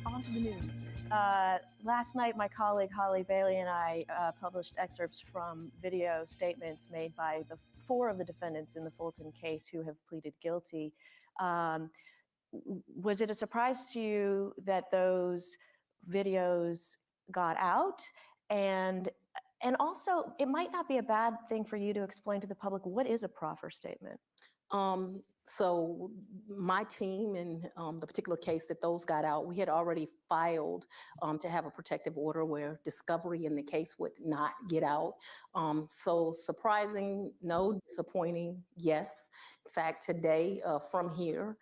On to the news. Last night, my colleague Holly Bailey and I published excerpts from video statements made by the four of the defendants in the Fulton case who have pleaded guilty. Was it a surprise to you that those videos got out? And also, it might not be a bad thing for you to explain to the public, what is a proffer statement? So my team in the particular case that those got out, we had already filed to have a protective order where discovery in the case would not get out. So surprising, no. Disappointing, yes. In fact, today from here,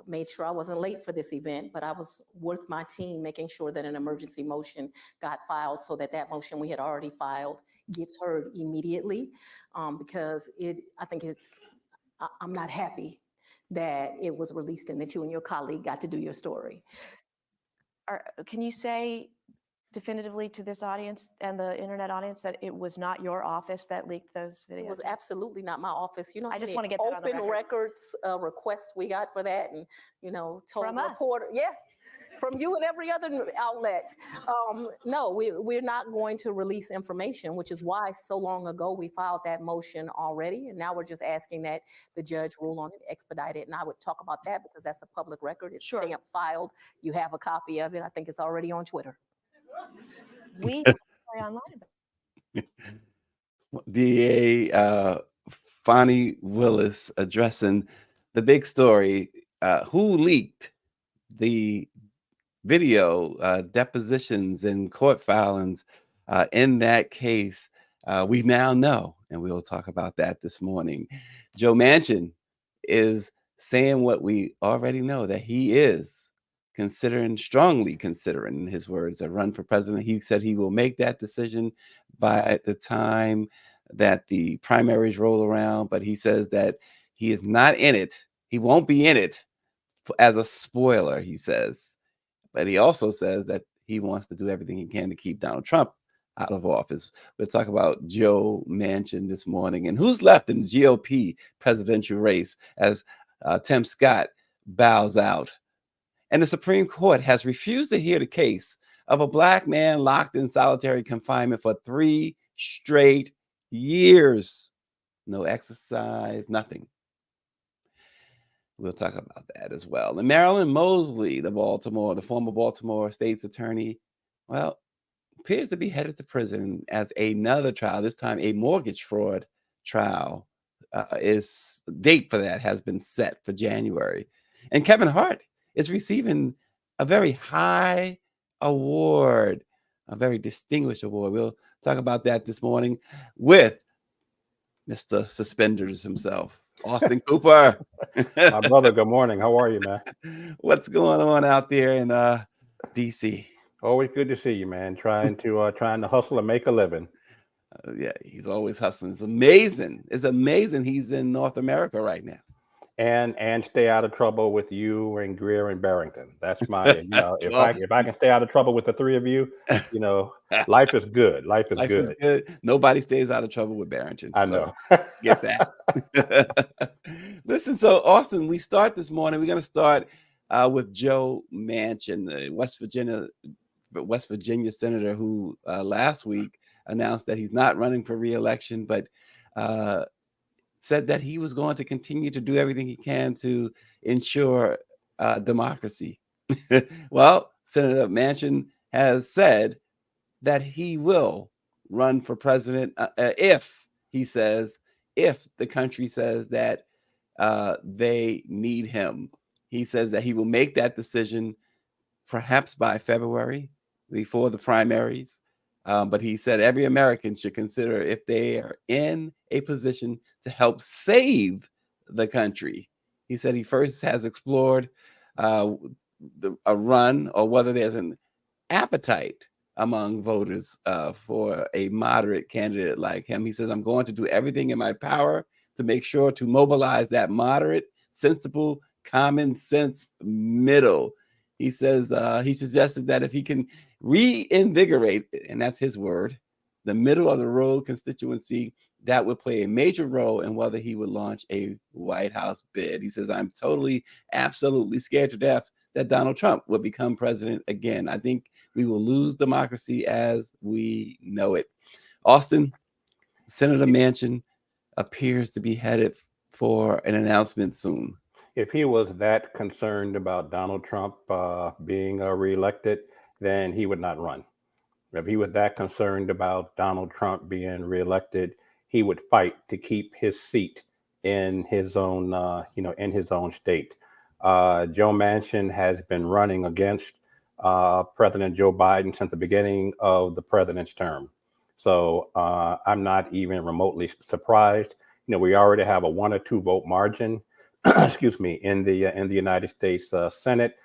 made sure I wasn't late for this event, but I was with my team making sure that an emergency motion got filed so that that motion we had already filed gets heard immediately, because I think I'm not happy that it was released and that you and your colleague got to do your story. Can you say definitively to this audience and the internet audience that it was not your office that leaked those videos? It was absolutely not my office. You know, I just want to get that on the open records request we got for that, and told from the reporter, yes, from you and every other outlet. No, we're not going to release information, which is why so long ago we filed that motion already, and now we're just asking that the judge rule on it, expedite it. And I would talk about that because that's a public record. It's stamped, filed. You have a copy of it. I think it's already on Twitter. We have a story online about it. DA Fonnie Willis addressing the big story. Who leaked the video depositions and court filings in that case? We now know, and we'll talk about that this morning. Joe Manchin is saying what we already know, that he is strongly considering, in his words, a run for president. He said he will make that decision by the time that the primaries roll around, but he says that he is not in it. He won't be in it as a spoiler, he says. But he also says that he wants to do everything he can to keep Donald Trump out of office. We'll talk about Joe Manchin this morning and who's left in the GOP presidential race as Tim Scott bows out. And the Supreme Court has refused to hear the case of a Black man locked in solitary confinement for 3 straight years. No exercise, nothing. We'll talk about that as well. And Marilyn Mosley, the former Baltimore state's attorney, well, appears to be headed to prison as another trial, this time a mortgage fraud trial. Date for that has been set for January. And Kevin Hart is receiving a very high award, a very distinguished award. We'll talk about that this morning with Mr. Suspenders himself, Austin Cooper. My brother, good morning. How are you, man? What's going on out there in D.C.? Always good to see you, man. Trying to hustle and make a living. Yeah, he's always hustling. It's amazing. It's amazing he's in North America right now. And stay out of trouble with you and Greer and Barrington. That's my, if I can stay out of trouble with the three of you, life is good. Life is good. Nobody stays out of trouble with Barrington. I know. Get that. Listen, so Austin, we start this morning. We're going to start with Joe Manchin, the West Virginia senator who last week announced that he's not running for re-election, but said that he was going to continue to do everything he can to ensure democracy. Well, Senator Manchin has said that he will run for president if the country says that they need him. He says that he will make that decision perhaps by February, before the primaries. But he said every American should consider if they are in a position to help save the country. He said he first has explored a run, or whether there's an appetite among voters for a moderate candidate like him. He says, I'm going to do everything in my power to make sure to mobilize that moderate, sensible, common sense middle. He says he suggested that if he can reinvigorate, and that's his word, the middle of the road constituency, that would play a major role in whether he would launch a White House bid. He says, I'm absolutely scared to death that Donald Trump will become president again. I think we will lose democracy as we know it. Austin, Senator Manchin appears to be headed for an announcement soon. If he was that concerned about Donald Trump being reelected, then he would not run. If he was that concerned about Donald Trump being reelected, he would fight to keep his seat in his own, in his own state. Joe Manchin has been running against President Joe Biden since the beginning of the president's term. So I'm not even remotely surprised. We already have a 1 or 2 vote margin, excuse me, in the United States Senate.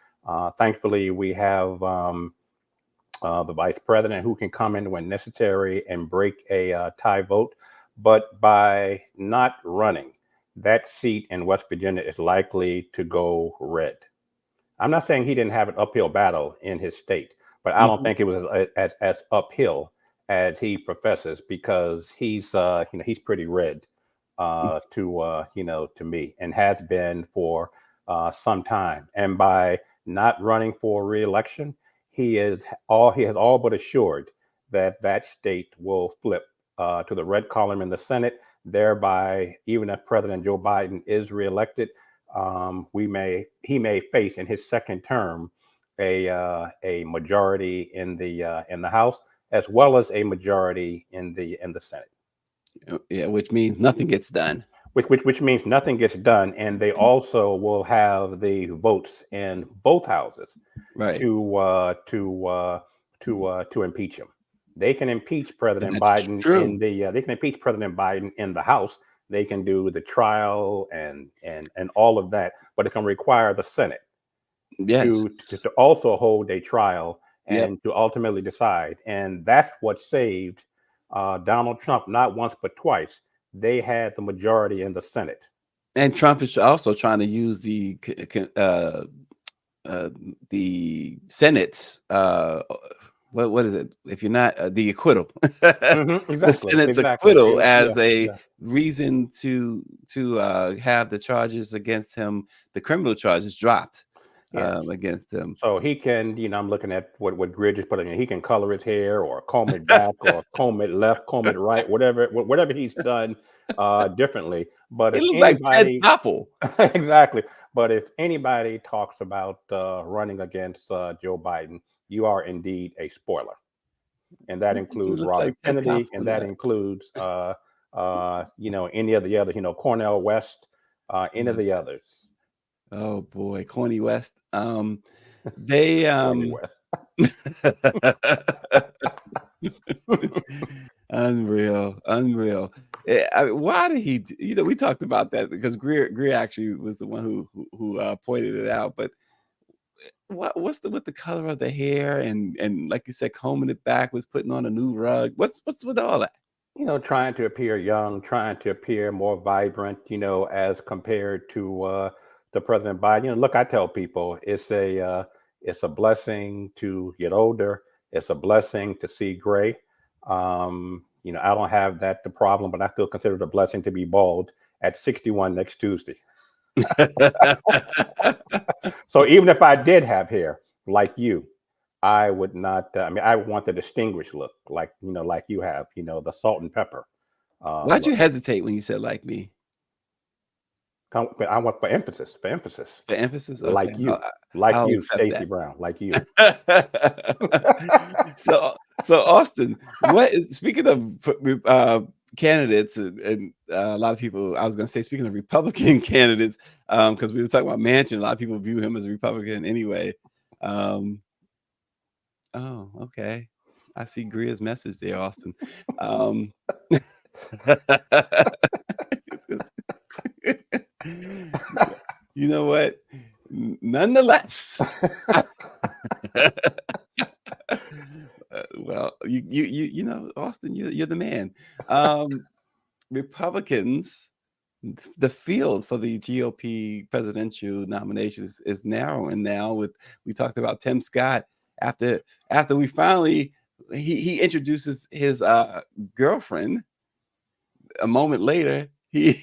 Thankfully, we have the vice president who can come in when necessary and break a tie vote. But by not running, that seat in West Virginia is likely to go red. I'm not saying he didn't have an uphill battle in his state, but I don't think it was as uphill as he professes, because he's pretty red to me, and has been for some time. And by not running for re-election, he has all but assured that state will flip to the red column in the Senate. Thereby, even if President Joe Biden is reelected, he may face in his second term a majority in the House, as well as a majority in the Senate. Yeah, which means nothing gets done. Which means nothing gets done, and they also will have the votes in both houses, right, to impeach him. They can impeach President Biden they can impeach President Biden in the House. They can do the trial and all of that, but it can require the Senate to also hold a trial and to ultimately decide. And that's what saved Donald Trump not once but twice. They had the majority in the Senate. And Trump is also trying to use the Senate's what is it? If you're not the acquittal, exactly, the Senate's acquittal as a reason to have the charges against him, the criminal charges dropped against him. So he can, I'm looking at what Gridge is putting in. He can color his hair or comb it back or comb it left, comb it right, whatever he's done differently. But it if looks anybody, like Ted Koppel. Exactly. But if anybody talks about running against Joe Biden, you are indeed a spoiler. And that includes Robert Kennedy, and that includes any of the others, Cornel West, any of the others. Oh boy, Corny West. They unreal. Why did he? We talked about that because Greer actually was the one who pointed it out. But what's with the color of the hair and like you said, combing it back, was putting on a new rug. What's with all that? Trying to appear young, trying to appear more vibrant. As compared to President Biden. Look, I tell people it's a blessing to get older. It's a blessing to see gray. I don't have the problem, but I still consider it a blessing to be bald at 61 next Tuesday. So even if I did have hair like you, I would not. I want the distinguished look, like you have. The salt and pepper. Why'd you hesitate when you said like me? I want for emphasis. For emphasis, okay. Like you, Stacey Brown, like you. So Austin, speaking of candidates and a lot of people, I was going to say, speaking of Republican candidates, because we were talking about Manchin, a lot of people view him as a Republican anyway. Oh, okay. I see Greer's message there, Austin. You know what? Nonetheless, well, Austin, you're the man. Republicans, the field for the GOP presidential nominations is narrowing now. We talked about Tim Scott after we finally he introduces his girlfriend. A moment later, he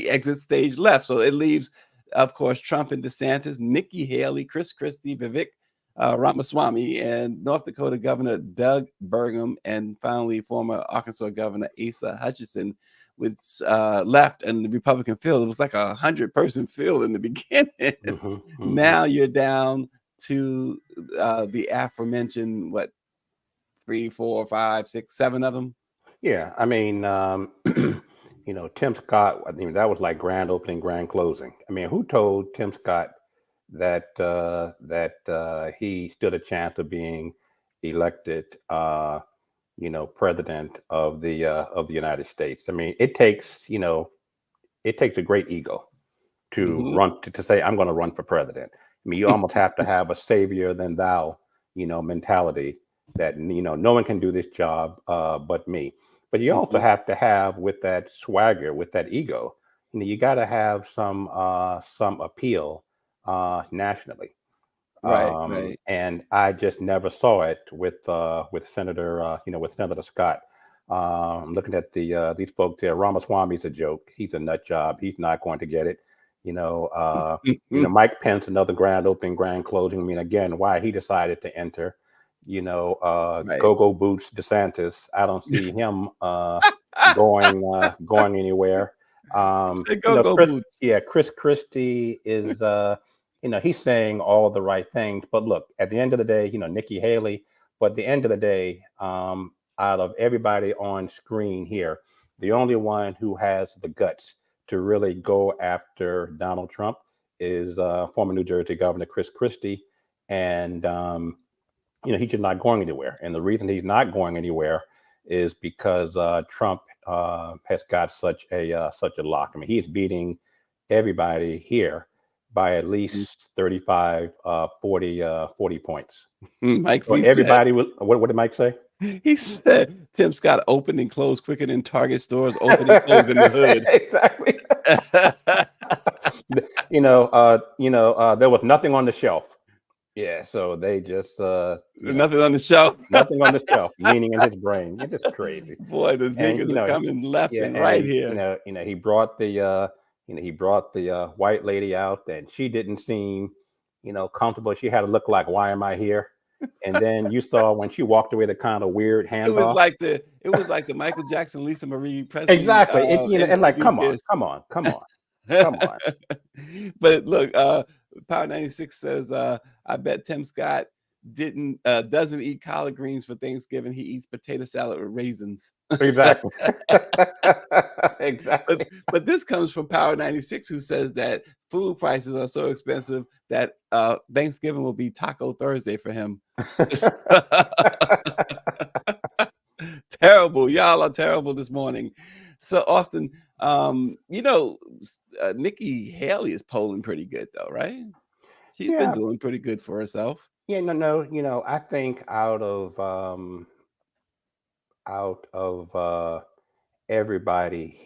exits stage left, so it leaves of course, Trump and DeSantis, Nikki Haley, Chris Christie, Vivek Ramaswamy, and North Dakota Governor Doug Burgum, and finally former Arkansas Governor Asa Hutchinson, with left in the Republican field. It was like 100-person field in the beginning. Now you're down to the aforementioned, 3, 4, 5, 6, 7 of them. Yeah, I mean, Tim Scott, I mean, that was like grand opening, grand closing. I mean, who told Tim Scott that he stood a chance of being elected, president of the United States? I mean, it takes a great ego to run to say, I'm going to run for president. I mean, you almost have to have a savior than thou, mentality that, no one can do this job but me. But you also have to have, with that swagger, with that ego, you got to have some appeal nationally. Right. And I just never saw it with Senator, with Senator Scott. I'm looking at these folks here. Ramaswamy's a joke. He's a nut job. He's not going to get it. Mike Pence, another grand opening, grand closing. I mean, again, why he decided to enter. Go-go boots DeSantis. I don't see him going anywhere. Chris Christie is he's saying all the right things, but look, at the end of the day, Nikki Haley, but at the end of the day, out of everybody on screen here, the only one who has the guts to really go after Donald Trump is former New Jersey Governor Chris Christie. And he's just not going anywhere. And the reason he's not going anywhere is because Trump has got such a lock. I mean, he's beating everybody here by at least 35, 40 points. Mike, so everybody what did Mike say? He said Tim Scott opened and closed quicker than Target stores open and close in the hood. Exactly. There was nothing on the shelf. Yeah, so they just nothing on the shelf. Nothing on the shelf, meaning in his brain. It's just crazy. Boy, the zingers are coming left and right here. He brought the white lady out, and she didn't seem comfortable. She had to look like, why am I here? And then you saw when she walked away, the kind of weird handoff. It was like the Michael Jackson, Lisa Marie Presley. Exactly. And like, come on. But look, Power 96 says, I bet Tim Scott doesn't eat collard greens for Thanksgiving. He eats potato salad with raisins. Exactly. Exactly. But this comes from Power 96, who says that food prices are so expensive that Thanksgiving will be Taco Thursday for him. Terrible. Y'all are terrible this morning. So, Austin, Nikki Haley is polling pretty good, though, right? She's been doing pretty good for herself. Yeah, no. I think out of everybody,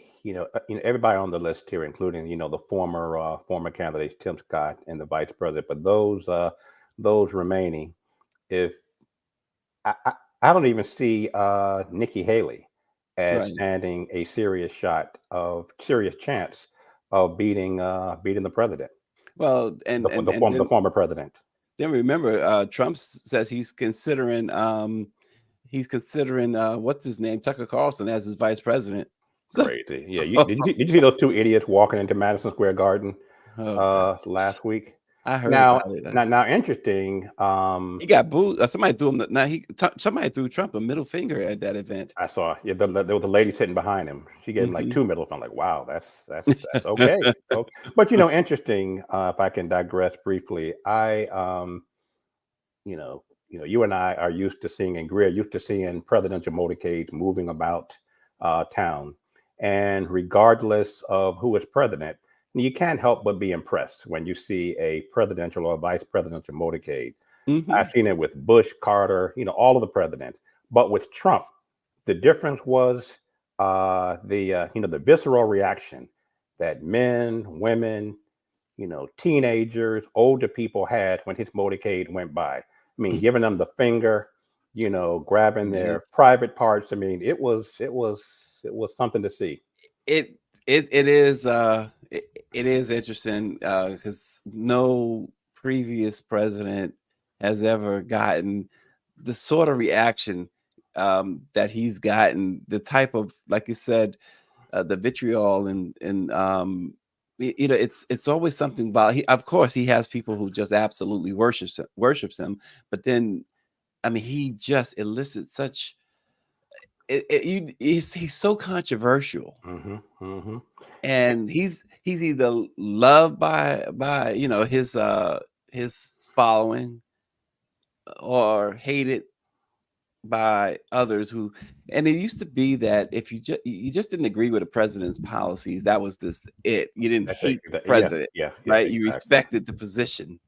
everybody on the list here, including the former candidates, Tim Scott and the vice president, but those remaining, if I don't even see Nikki Haley as standing a serious chance of beating the president. Well, and the former president. Then remember, Trump says he's considering what's his name, Tucker Carlson, as his vice president. Crazy. Yeah. Did you see those two idiots walking into Madison Square Garden last week? I heard about it. Now, interesting. He got booed. Somebody threw him. Somebody threw Trump a middle finger at that event. I saw. Yeah, there was a lady sitting behind him. She gave him like 2 middle fingers. I'm like, wow, that's okay. But interesting. If I can digress briefly, you and I are used to seeing, and Greer used to seeing presidential motorcades moving about town, and regardless of who is president, you can't help but be impressed when you see a presidential or vice presidential motorcade. I've seen it with Bush, Carter, all of the presidents. But with Trump, the difference was the visceral reaction that men, women, teenagers, older people had when his motorcade went by. I mean, giving them the finger, grabbing their private parts. I mean, it was something to see. It is it is interesting because no previous president has ever gotten the sort of reaction that he's gotten. The type of, like you said, the vitriol and you know, it's always something about. Of course, he has people who just absolutely worships him, but then I mean, he just elicits such. He's so controversial. And he's either loved by you know his following or hated by others who, and it used to be that if you just didn't agree with the president's policies, that was just it. You didn't hate the president, right? You respected the position.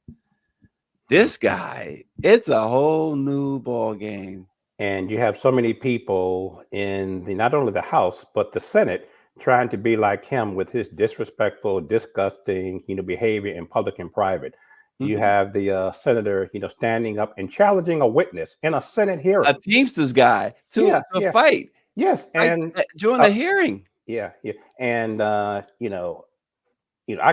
This guy, it's a whole new ball game. And you have so many people in not only the House, but the Senate trying to be like him with his disrespectful, disgusting, behavior in public and private. You have the senator, standing up and challenging a witness in a Senate hearing. A Teamsters guy to a fight. Yes. And during a hearing. Yeah. And, I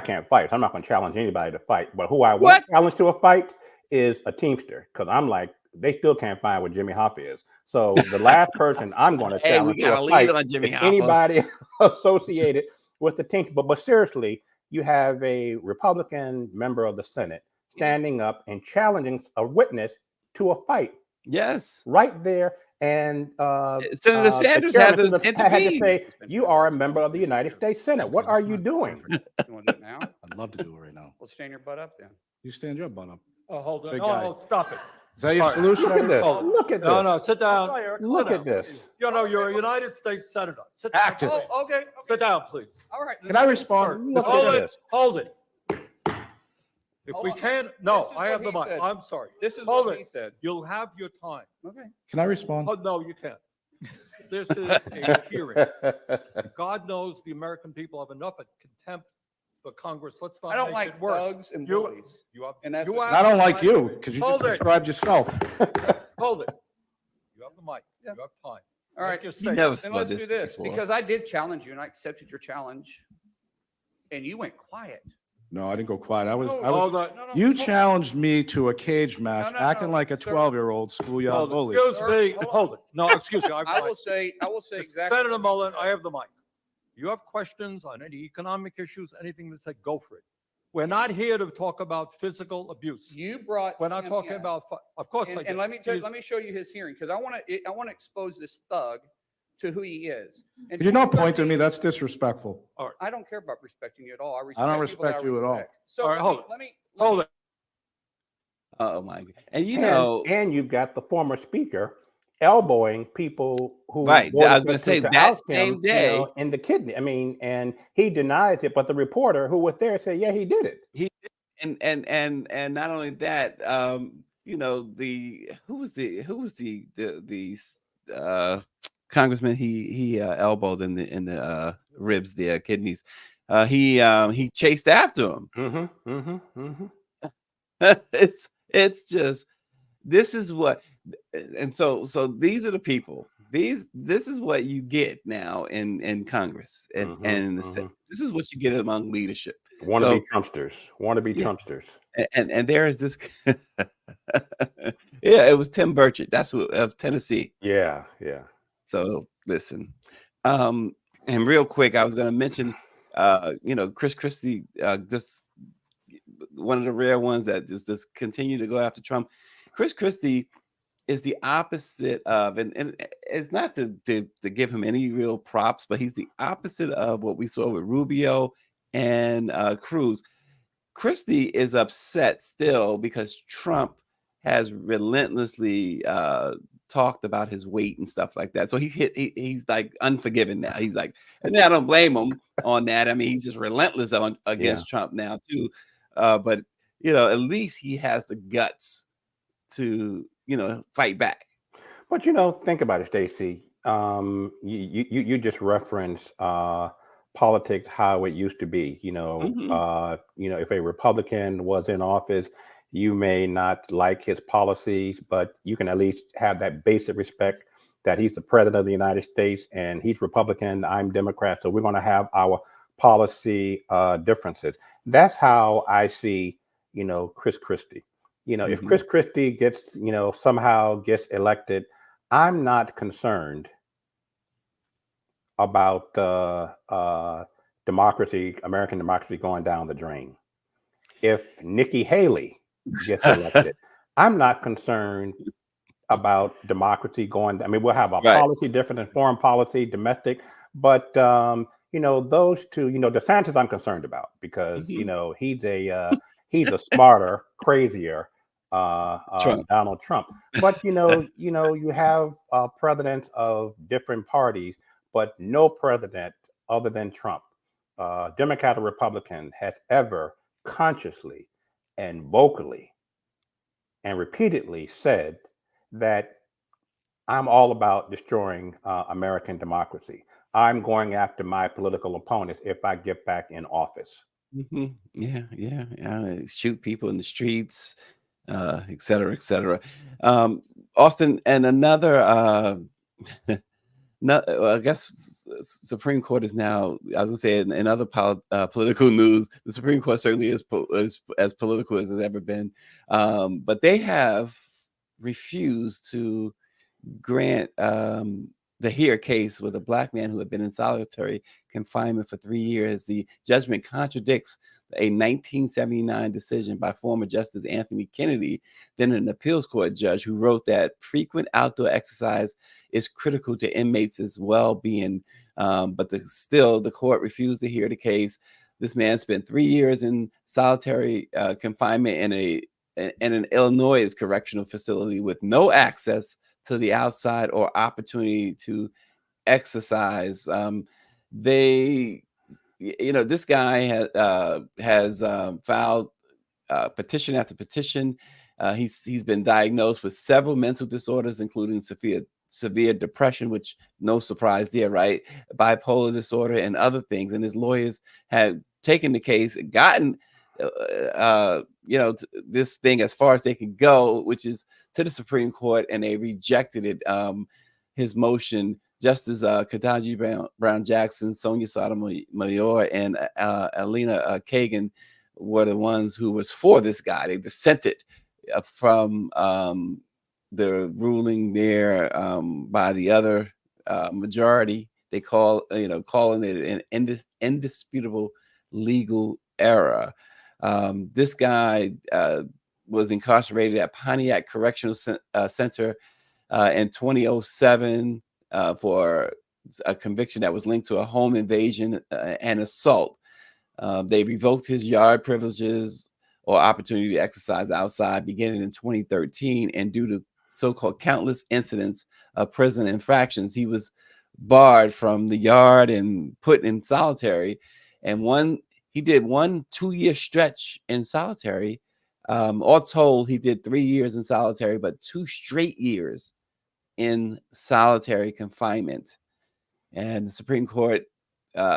can't fight. So I'm not going to challenge anybody to fight. But who I want to challenge to a fight is a Teamster. Because I'm like, they still can't find what Jimmy Hoffa is. So the last person I'm going to challenge to a fight is anybody associated with the Teamster. But seriously, you have a Republican member of the Senate standing up and challenging a witness to a fight. Yes. Right there. And Senator Sanders had to say, you are a member of the United States Senate. What are you doing? You want to do it now? I'd love to do it right now. Well, stand your butt up then. You stand your butt up. Oh, hold on. Big Oh, guy. oh, stop it. Is that your solution? Look at this. Look at this. No, sit down. Look at this. You're a United States Senator. Sit down. Active. Oh, okay. Sit down, please. All right. Can I respond? Look Hold at it. this. Hold it. If Hold we on. can't, This no, is I have the what mic. he said. I'm sorry. This is Hold what he it. said. You'll have your time. Okay. Can I respond? Oh, no, you can't. This is a hearing. God knows the American people have enough of contempt for Congress. Let's not I don't make like it worse. thugs and You- bullies. You have, And that's you what- have I don't the like mic. you because you Hold just it. described yourself. Hold it. You have the mic. Yeah. You have time. All right. Make your He statement. never Then saw let's this do this before. because I did challenge you and I accepted your challenge and you went quiet. No, I didn't go quiet. I was. Hold on. No, You hold on. challenged me to a cage match, no, acting no, like a sir. 12-year-old schoolyard Hold it. bully. Excuse Sir, me. hold on. Hold it. No, excuse me. I will say exactly. Senator what you Mullen, said. I have the mic. You have questions on any economic issues, anything to say, go for it. We're not here to talk about physical abuse. You brought. We're not him talking in. about, of course I And, do. and let me show you his hearing because I want to expose this thug to who he is. And You're not 2013 pointing at me. That's disrespectful. I don't care about respecting you at all. I don't respect people that respect you at all. respect. So All right, hold it. let me Hold it. Oh my God. And and you've got the former speaker elbowing people who Right. voted I was gonna say to that oust him, same day. in the kidney. I mean, and he denies it, but the reporter who was there said, yeah, he did it. and not only that, who was the congressman he elbowed in the ribs, the kidneys. He chased after him. It's just, this is what, and so these are the people. This is what you get now in Congress and in the Senate. This is what you get among leadership. Wannabe Trumpsters. Trumpsters. And there is this. Yeah, it was Tim Burchett. That's what, of Tennessee. Yeah. So listen, and real quick, I was going to mention, Chris Christie, just one of the rare ones that just continue to go after Trump. Chris Christie is the opposite of, and it's not to give him any real props, but he's the opposite of what we saw with Rubio and Cruz. Christie is upset still because Trump has relentlessly talked about his weight and stuff like that. So he's like unforgiving now. He's like, and I don't blame him on that. I mean, he's just relentless against Trump now too. But at least he has the guts to fight back. But think about it, Stacey. You just referenced politics, how it used to be. If a Republican was in office, you may not like his policies, but you can at least have that basic respect that he's the president of the United States and he's Republican, I'm Democrat. So we're going to have our policy differences. That's how I see, Chris Christie. If Chris Christie gets, somehow gets elected, I'm not concerned about democracy, American democracy going down the drain. If Nikki Haley gets elected, I'm not concerned about democracy going. I mean, we'll have a Right. policy different than foreign policy, domestic, but those two, DeSantis, I'm concerned about because he's a smarter, crazier Trump. Donald Trump. But you have presidents of different parties, but no president other than Trump, Democrat or Republican, has ever consciously and vocally and repeatedly said that I'm all about destroying American democracy. I'm going after my political opponents if I get back in office. Yeah. Shoot people in the streets, et cetera, et cetera. Austin, and another, I guess Supreme Court is now, I was gonna say in other political news, the Supreme Court certainly is as political as it's ever been. But they have refused to grant the Here case with a Black man who had been in solitary confinement for 3 years. The judgment contradicts a 1979 decision by former Justice Anthony Kennedy, then an appeals court judge, who wrote that frequent outdoor exercise is critical to inmates' well-being. But still, the court refused to hear the case. This man spent 3 years in solitary confinement in an Illinois correctional facility with no access to the outside or opportunity to exercise. This guy has filed petition after petition. He's been diagnosed with several mental disorders, including severe depression, which no surprise there, right? Bipolar disorder and other things. And his lawyers have taken the case, gotten this thing as far as they can go, which is to the Supreme Court, and they rejected it. His motion, Justice Ketanji Brown Jackson, Sonia Sotomayor, and Alina Kagan were the ones who was for this guy. They dissented from the ruling there by the other majority. They calling it an indisputable legal error. This guy was incarcerated at Pontiac Correctional Center in 2007 for a conviction that was linked to a home invasion and assault. They revoked his yard privileges or opportunity to exercise outside beginning in 2013, and due to so-called countless incidents of prison infractions, he was barred from the yard and put in solitary. And he did 1 2-year stretch in solitary. All told, he did 3 years in solitary, but 2 straight years in solitary confinement. And the Supreme Court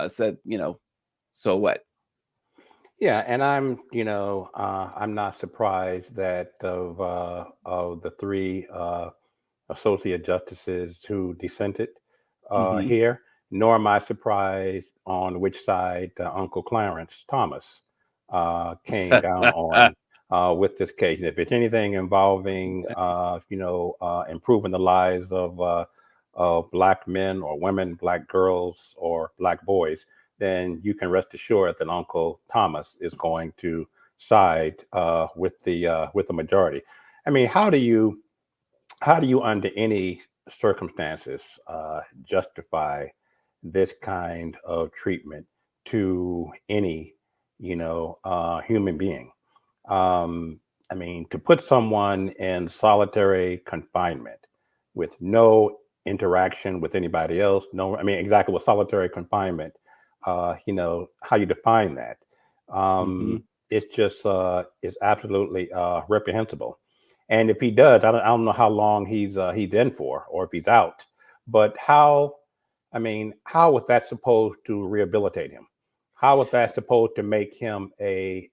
said, so what? Yeah, and I'm not surprised that of the 3 associate justices who dissented here, nor am I surprised on which side Uncle Clarence Thomas came down on with this case. If it's anything involving improving the lives of Black men or women, Black girls or Black boys, then you can rest assured that Uncle Thomas is going to side with the majority. I mean, how do you under any circumstances justify this kind of treatment to any human being? I mean, to put someone in solitary confinement with no interaction with anybody else, exactly what solitary confinement, how you define that. It's just, it's absolutely reprehensible. And if he does, I don't know how long he's in for, or if he's out, but how was that supposed to rehabilitate him? How was that supposed to make him a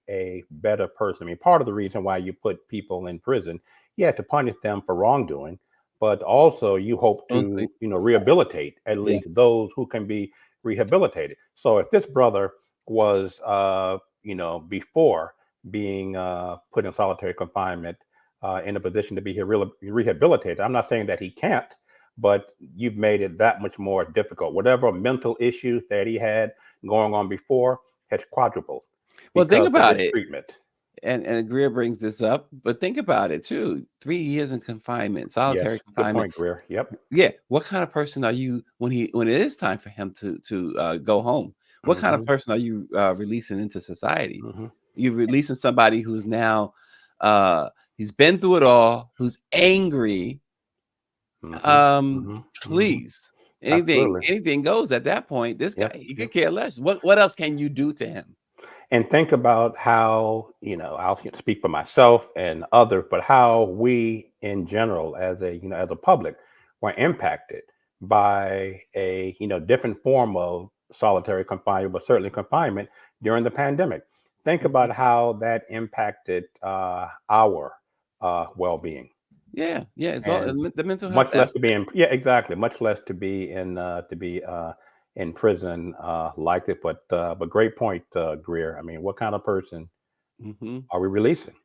better person? I mean, part of the reason why you put people in prison, to punish them for wrongdoing, but also you hope to, rehabilitate at least those who can be rehabilitated. So if this brother was, before being put in solitary confinement, in a position to be rehabilitated, I'm not saying that he can't, but you've made it that much more difficult. Whatever mental issues that he had going on before has quadrupled Well, think because of about this it. treatment. And Greer brings this up, but think about it too. 3 years in confinement, solitary Yes, good confinement. point, Greer. Yep. Yeah. What kind of person are you when it is time for him to go home? What kind of person are you releasing into society? You're releasing somebody who's now he's been through it all, who's angry. Please. Absolutely. Anything goes at that point. This guy, Yep, he yep. could care less. What else can you do to him? And think about how, I'll speak for myself and others, but how we in general as a public were impacted by a, different form of solitary confinement, but certainly confinement during the pandemic. Think about how that impacted our well-being. Yeah, it's all And the mental health much less to be aspect. in, yeah, exactly, much less to be in prison like it. But great point, Greer. I mean, what kind of person Mhm. are we releasing?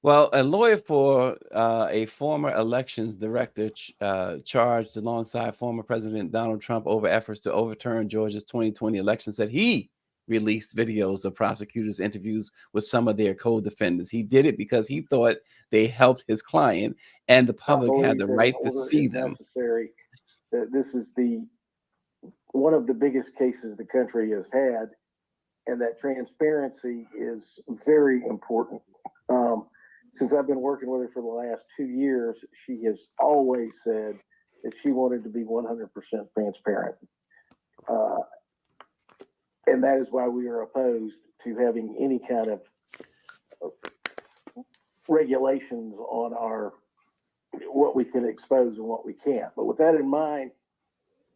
Well, a lawyer for a former elections director charged alongside former President Donald Trump over efforts to overturn Georgia's 2020 election said he released videos of prosecutors' interviews with some of their co-defendants. He did it because he thought they helped his client and the I public had believe the that an right to order see is them. necessary, that this is one of the biggest cases the country has had, and that transparency is very important. Since I've been working with her for the last 2 years, she has always said that she wanted to be 100% transparent. And that is why we are opposed to having any kind of regulations on what we can expose and what we can't. But with that in mind,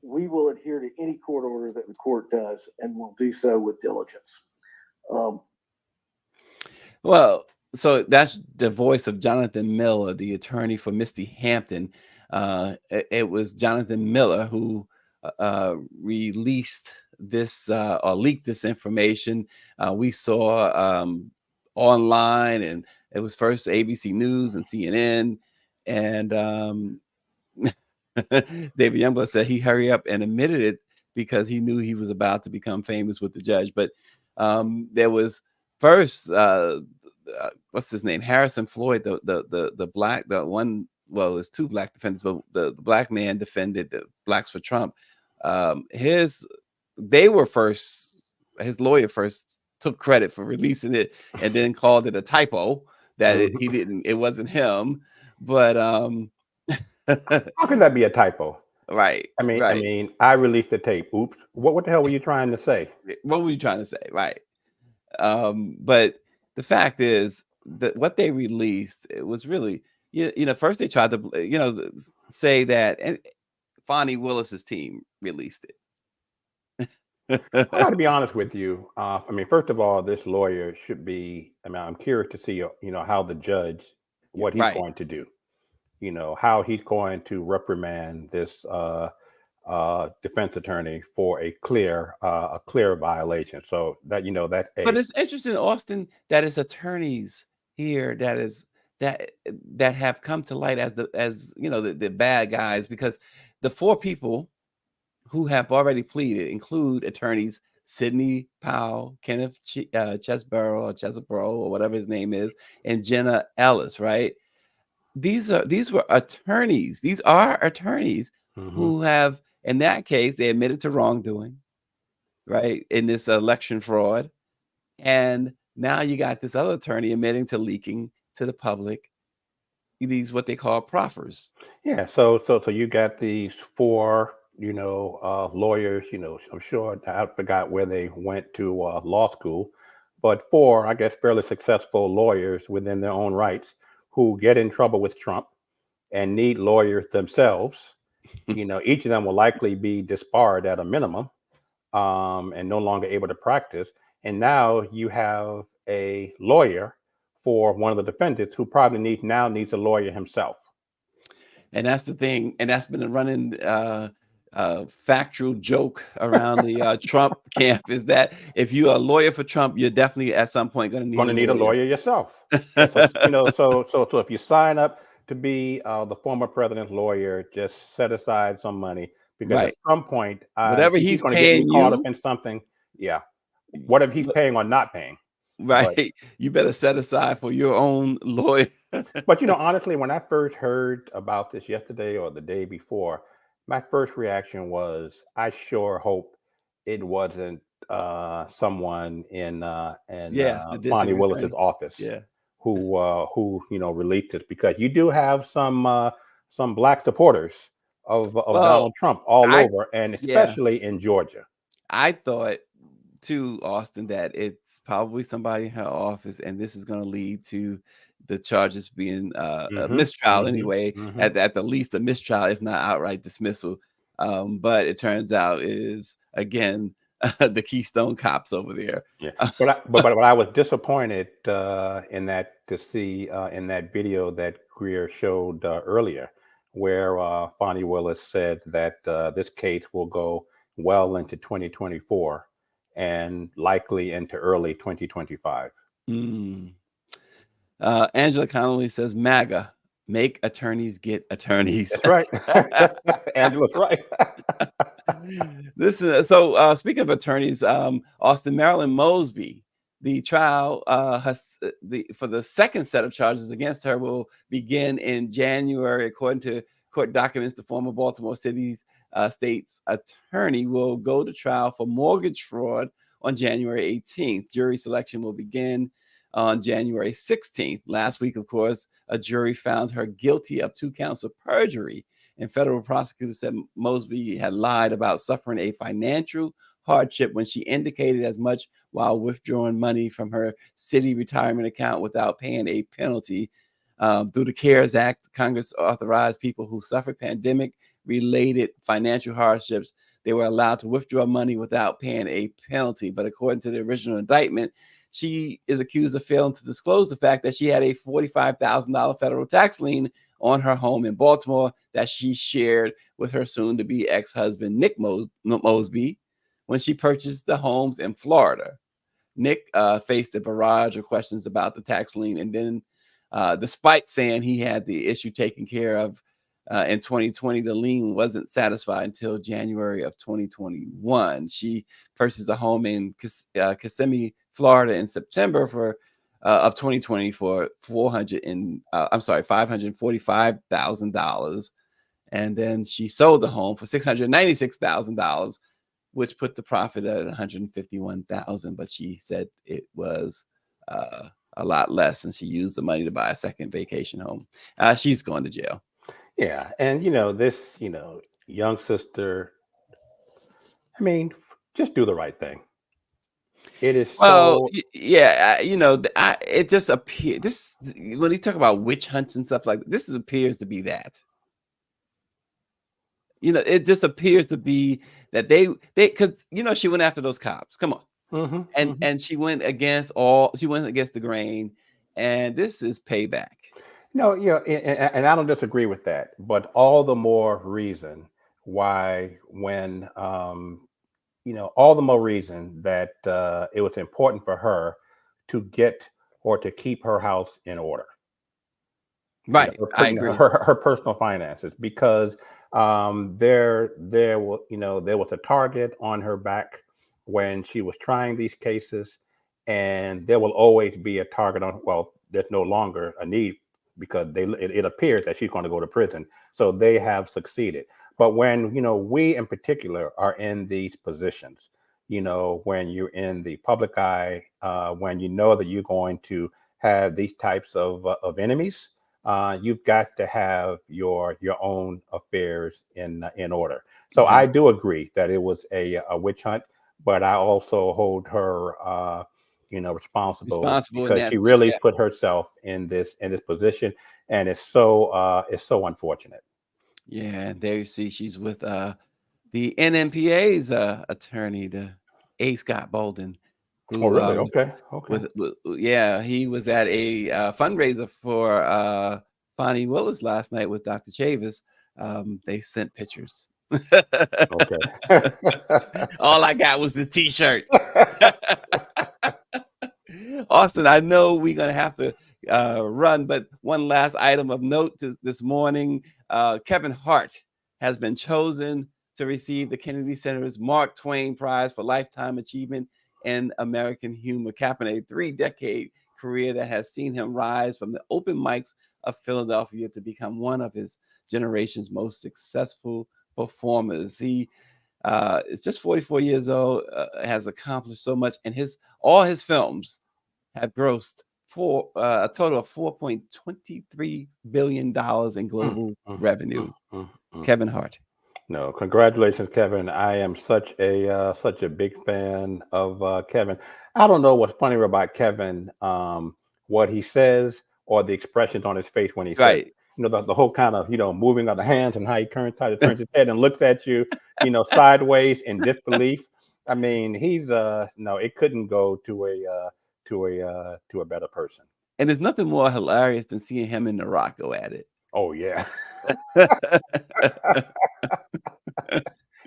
we will adhere to any court order that the court does, and we'll do so with diligence. Well, so that's the voice of Jonathan Miller, the attorney for Misty Hampton. It was Jonathan Miller who released this or leaked this information. We saw online, and it was first ABC News and CNN. And David Youngblood said he hurried up and admitted it because he knew he was about to become famous with the judge. But there was first what's his name, Harrison Floyd, the black, the one, well, there's two black defendants, but the black man defended the Blacks for Trump. His lawyer first took credit for releasing it and then called it a typo, that it wasn't him. But How could that be a typo? right. I mean, I released the tape. Oops. What the hell were you trying to say? What were you trying to say? Right. But the fact is that what they released, it was really, first they tried to, say that, and Fonnie Willis's team released it. I got to be honest with you. I mean, first of all, this lawyer should be. I mean, I'm curious to see, how the judge, what he's Right. going to do. How he's going to reprimand this defense attorney for a clear violation. So that But it's interesting, Austin, that it's attorneys here that have come to light as the bad guys, because the four people who have already pleaded include attorneys Sidney Powell, Kenneth Chesebro, or whatever his name is, and Jenna Ellis, right? These were attorneys. These are attorneys who have, in that case, they admitted to wrongdoing, right, in this election fraud. And now you got this other attorney admitting to leaking to the public these what they call proffers. Yeah. So you got these four, lawyers. I'm sure I forgot where they went to law school, but four, I guess, fairly successful lawyers within their own rights who get in trouble with Trump and need lawyers themselves. Each of them will likely be disbarred at a minimum, and no longer able to practice. And now you have a lawyer for one of the defendants who probably needs a lawyer himself. And that's the thing. And that's been a running factual joke around the Trump camp is that if you're a lawyer for Trump, you're definitely at some point going to Going to need a lawyer yourself. And so, so if you sign up to be the former president's lawyer, just set aside some money because at Right. some point Whatever he's he's going to get me paying caught up you, in something. Yeah. Whatever he's paying or not paying. right? You better set aside for your own lawyer. But honestly, when I first heard about this yesterday or the day before, my first reaction was, I sure hope it wasn't someone in Yes, the Fonnie district Willis's attorney. office Yeah. who released this, because you do have some black supporters of Well, Donald Trump all I over, and yeah, especially in Georgia. I thought too, Austin, that it's probably somebody in her office, and this is going to lead to the charges being a mistrial anyway, at the least a mistrial, if not outright dismissal. But it turns out is again the Keystone cops over there. Yeah, but I was disappointed in that to see in that video that Greer showed earlier, where Fonnie Willis said that this case will go well into 2024 and likely into early 2025. Mm. Angela Connolly says, MAGA, make attorneys get attorneys. That's right. Angela's right. Listen, so speaking of attorneys, Austin, Marilyn Mosby, the trial for the second set of charges against her will begin in January. According to court documents, the former Baltimore City's state's attorney will go to trial for mortgage fraud on January 18th. Jury selection will begin on January 16th. Last week, of course, a jury found her guilty of 2 counts of perjury, and federal prosecutors said Mosby had lied about suffering a financial hardship when she indicated as much while withdrawing money from her city retirement account without paying a penalty. Through the CARES Act, Congress authorized people who suffered pandemic-related financial hardships. They were allowed to withdraw money without paying a penalty. But according to the original indictment, she is accused of failing to disclose the fact that she had a $45,000 federal tax lien on her home in Baltimore that she shared with her soon-to-be ex-husband, Nick Mosby, when she purchased the homes in Florida. Nick faced a barrage of questions about the tax lien, and then despite saying he had the issue taken care of in 2020, the lien wasn't satisfied until January of 2021. She purchased a home in Kissimmee, Florida in September of 2020 for $545,000. And then she sold the home for $696,000, which put the profit at $151,000. But she said it was a lot less, and she used the money to buy a second vacation home. She's going to jail. Yeah, and this young sister, I mean, just do the right thing. It is Well, so yeah, it just appears this when you talk about witch hunts and stuff like this appears to be that. It just appears to be that they because she went after those cops. Come on, and she went against the grain, and this is payback. No, and I don't disagree with that, but all the more reason why when all the more reason that it was important for her to get or to keep her house in order. Right, I agree. Her personal finances, because there was a target on her back when she was trying these cases, and there will always be a target on. Well, there's no longer a need because it appears that she's going to go to prison, so they have succeeded. But when we in particular are in these positions, when you're in the public eye, when you know that you're going to have these types of enemies, you've got to have your own affairs in order. So I do agree that it was a witch hunt, but I also hold her responsible because she really put herself in this position, and it's so unfortunate. Yeah, and there you see she's with the NMPA's attorney, the A. Scott Bolden. Who, oh, really? Okay. Yeah, he was at a fundraiser for Fonnie Willis last night with Dr. Chavis. They sent pictures Okay. All I got was the T-shirt. Austin, I know we're going to have to run, but one last item of note this morning, Kevin Hart has been chosen to receive the Kennedy Center's Mark Twain Prize for Lifetime Achievement in American Humor, capping a 3-decade career that has seen him rise from the open mics of Philadelphia to become one of his generation's most successful performers. He is just 44 years old, has accomplished so much, and all his films have grossed a total of $4.23 billion in global revenue. Kevin Hart. No, congratulations, Kevin. I am such a big fan of Kevin. I don't know what's funnier about Kevin, what he says or the expressions on his face when he says Right. it. You know, the whole kind of, moving of the hands and how he turns his head and looks at you, sideways in disbelief. I mean, he's no, it couldn't go to a better person. And there's nothing more hilarious than seeing him and The Rock go at it. Oh yeah.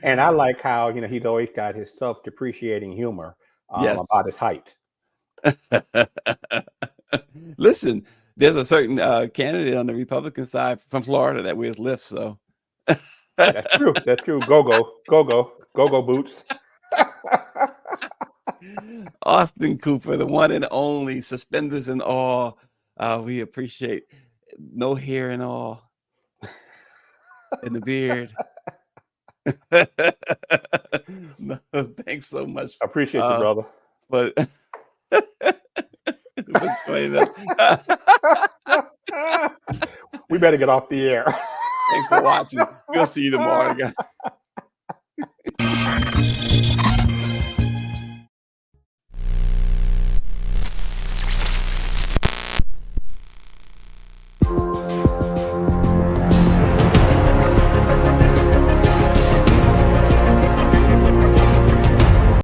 And I like how, he's always got his self-depreciating humor Yes. about his height. Listen, there's a certain candidate on the Republican side from Florida that wears lifts. So That's true. That's true. Go boots. Austin Cooper, the one and only, suspenders and all. We appreciate no hair and all in the beard. No, thanks so much. I appreciate you, brother. But We better get off the air. thanks for watching. We'll see you tomorrow, guys.